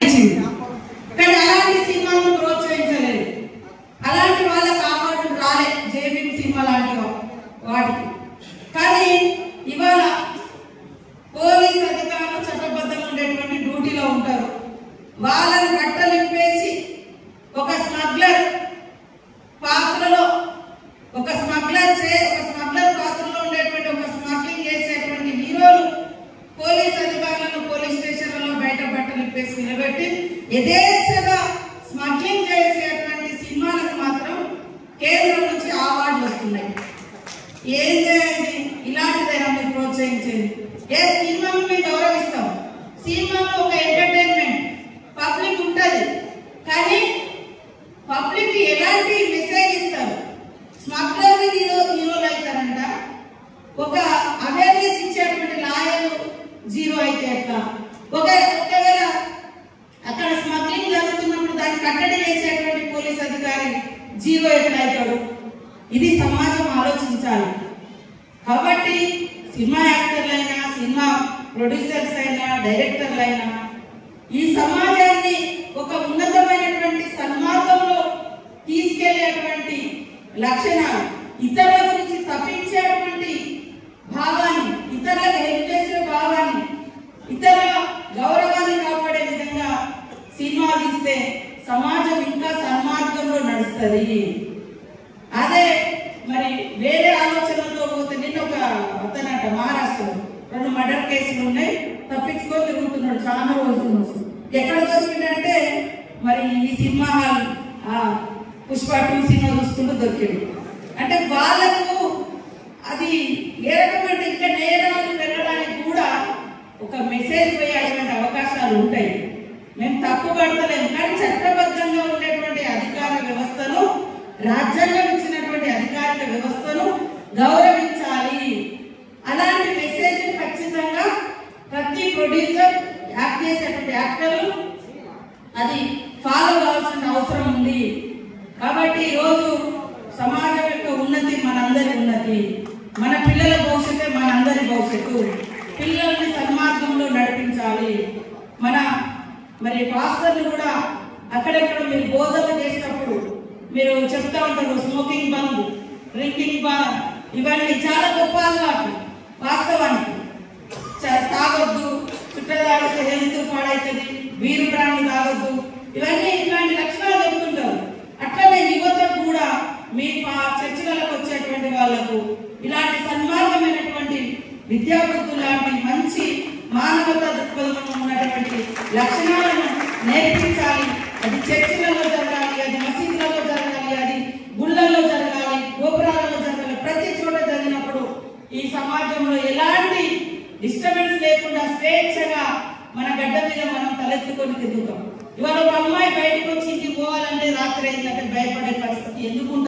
కానీ అలాంటి సినిమాలను ప్రోత్సహించలేదు. అలాంటి వాళ్ళకి అవార్డు రాలే జేబీ సినిమా లాంటి వాటికి. కానీ ఇవాళ పోలీస్ అధికారులు చట్టబద్ధంగా ఉండేటువంటి డ్యూటీలో ఉంటారు. వాళ్ళని బట్టలిప్పేసి ఒక స్మగ్లర్ పాత్రలో ఒక స్మగ్లర్ పాత్రలో ఉండేటువంటి ఒక స్మగ్లింగ్ చేసేటువంటి హీరోలు పోలీస్ అధికారులను పోలీస్ స్టేషన్లలో బయట బట్టలిప్పేసి నిలబెట్టి యథేచ్ఛగా స్మగ్లింగ్ చేసేటువంటి సినిమాలకు మాత్రం కేంద్రం నుంచి అవార్డులు వస్తున్నాయి. ఏం చేయాలి? ఇలాంటిదైనా మీరు ప్రోత్సహించేది. ఏ సినిమాను మేము గౌరవిస్తాం. సినిమాలో ఒక ఎంటర్టైన్మెంట్ పబ్లిక్ ఉంటుంది, కానీ పబ్లిక్ ఎలాంటి మెసేజ్ ఇస్తారు? స్మగ్లర్ హీరోలు అవుతారంట. ఒక అవేర్నెస్ ఇచ్చేటువంటి లాయర్ జీరో అయితే ఎట్లా? ఒకవేళ అక్కడ స్మగ్లింగ్ జరుగుతున్నప్పుడు దాన్ని కట్టడి చేసేటువంటి పోలీస్ అధికారి జీరో ఎట్లా అవుతాడు? ఇది సమాజం ఆలోచించాలి. కాబట్టి సినిమా యాక్టర్లైనా, సినిమా ప్రొడ్యూసర్స్ అయినా, డైరెక్టర్లైనా ఈ సమాజాన్ని ఒక ఉన్నతమైనటువంటి సన్మార్గంలో తీసుకెళ్లేటువంటి లక్షణాలు, ఇతరుల గురించి తప్పించేటువంటి భావాన్ని, ఇతరులకు హెల్ప్ చేసే భావాన్ని, ఇతరుల గౌరవాన్ని కాపాడే విధంగా సినిమా తీస్తే సమాజం ఇంకా సన్మార్గంలో నడుస్తుంది. అదే మరి వేరే ఆలోచనలతో పోతే, నిన్న ఒక అతనట మహారాష్ట్రలో 2 మర్డర్ కేసులు ఉన్నాయి, తప్పించుకొని తిరుగుతున్నాడు చాలా రోజులు. ఎక్కడ దొరికిందంటే మరి ఈ సినిమా హాల్ పుష్ప 2 సినిమా చూసుకుంటూ దొరికింది. అంటే వాళ్ళకు అది ఏ రకమైన ఇంకా నేరాలు పెరగడానికి కూడా ఒక మెసేజ్ పోయేటువంటి అవకాశాలు ఉంటాయి. మేము తప్పు పడతలేము, కానీ చట్టబద్ధంగా ఉండేటువంటి అధికార వ్యవస్థను, రాజ్యాంగం ఇచ్చినటువంటి అధికారిక వ్యవస్థను గౌరవించాలి. అలాంటి మెసేజ్ ఖచ్చితంగా ప్రతి ప్రొడ్యూసర్, యాక్ట్ చేసేటువంటి యాక్టర్లు అది ఫాలో కావాల్సిన అవసరం ఉంది. కాబట్టి ఈరోజు సమాజం యొక్క ఉన్నతి మనందరి ఉన్నతి, మన పిల్లల భవిష్యత్తే మనందరి భవిష్యత్తు. పిల్లల్ని సన్మార్గంలో నడిపించాలి. మరి పాస్టర్లు కూడా అక్కడెక్కడ మీరు బోధనలు చేసినప్పుడు మీరు చెప్తా ఉంటారు, స్మోకింగ్ బంద్, డ్రింకింగ్ బంద్, ఇవన్నీ చాలా గొప్ప అలవాటు. వాస్తవానికి తాగొద్దు, చుట్టూ తాగితే హెల్త్ పాడవుతుంది, వీరు ప్రాణి తాగొద్దు, ఇవన్నీ ఇట్లాంటి లక్షణాలు చెప్తుంటారు. అట్లనే యువత కూడా మీ చర్చలకు వచ్చేటువంటి వాళ్లకు ఇలాంటి సన్మార్గమైనటువంటి విద్యాబుద్ధులు లాంటి మంచి మానవతా దృక్పథంలో ఉన్నటువంటి లక్షణాలను నేర్పించాలి. అది చర్చలలో జరగాలి, అది మసీదులలో జరగాలి, అది గుళ్ళల్లో జరగాలి, గోపురాలలో జరగాలి. ప్రతి చోట జరిగినప్పుడు ఈ సమాజంలో ఎలాంటి డిస్టర్బెన్స్ లేకుండా స్వేచ్ఛగా మన గడ్డ మీద మనం తలెత్తుకొని తిరుగుతాం. ఇవాళ ఒక అమ్మాయి బయటకు వచ్చి ఇంటికి పోవాలంటే రాత్రి అయిందంటే భయపడే పరిస్థితి ఎందుకు